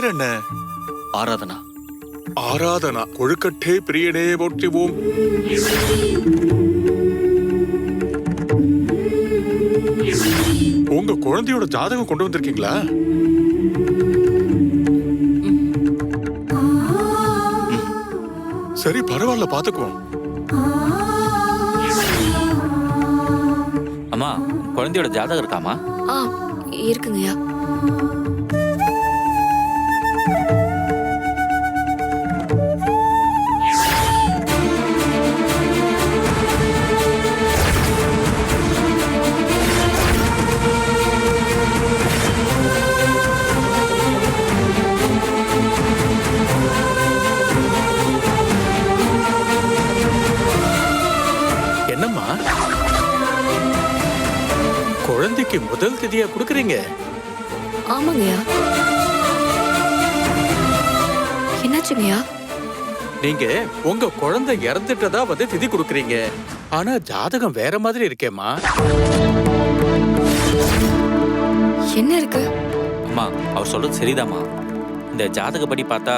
பேர் என்ன? ஆராதனா. ஆராதனா. கொழுக்கட்டே பிரியனே போற்றிவோம். உங்க குழந்தையோட ஜாதகம் கொண்டு வந்திருக்கீங்களா? சரி, பரவாயில்ல, பாத்துக்குவோம். அம்மா, குழந்தையோட ஜாதகம் இருக்காமா? இருக்குங்கய்யா. என்னம்மா, குழந்தைக்கு முதல் திதியா கொடுக்கறீங்க? ஆமாங்கய்யா. என்னாச்சுங்கய்யா? நீங்க உங்க குழந்தை இறந்துட்டதா வந்து திதி கொடுக்கறீங்க. ஆனா ஜாதகம் வேற மாதிரி இருக்கேம்மா. என்ன இருக்கு? அம்மா, அவர் சொல்றது சரிதாம்மா. இந்த ஜாதகப்படி பார்த்தா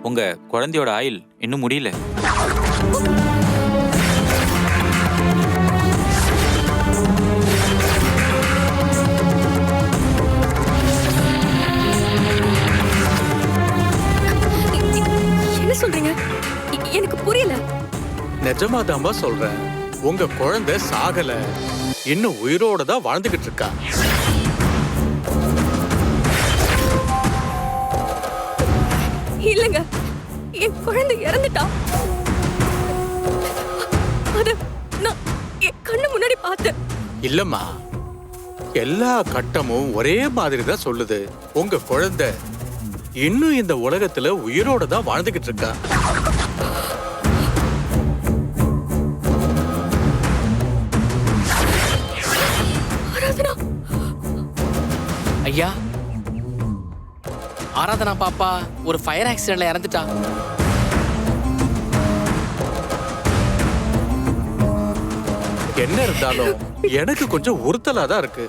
உங்க குழந்தையோட ஆயுள் இன்னும் முடியல. என்ன சொல்றீங்க? எனக்கு புரியல. நிஜமாதாம்மா சொல்றேன். உங்க குழந்தை சாகல, இன்னும் உயிரோட தான் வாழ்ந்துகிட்டு இருக்கா. இல்லங்க, என் குழந்தை இறந்துட்டா. அத நான் என் கண்ணு முன்னாடி பார்த்தேன். இல்லம்மா, எல்லா கட்டமும் ஒரே மாதிரி தான் சொல்லுது. உங்க குழந்தை இன்னும் இந்த உலகத்துல உயிரோட தான் வாழ்ந்துகிட்டு இருக்கா. ஐயா, ஆராதனா பாப்பா ஒரு ஃபயர் ஆக்சிடென்ட்ல இறந்துட்டா. என்ன இருந்தாலும் எனக்கு கொஞ்சம் உறுத்தலா தான் இருக்கு.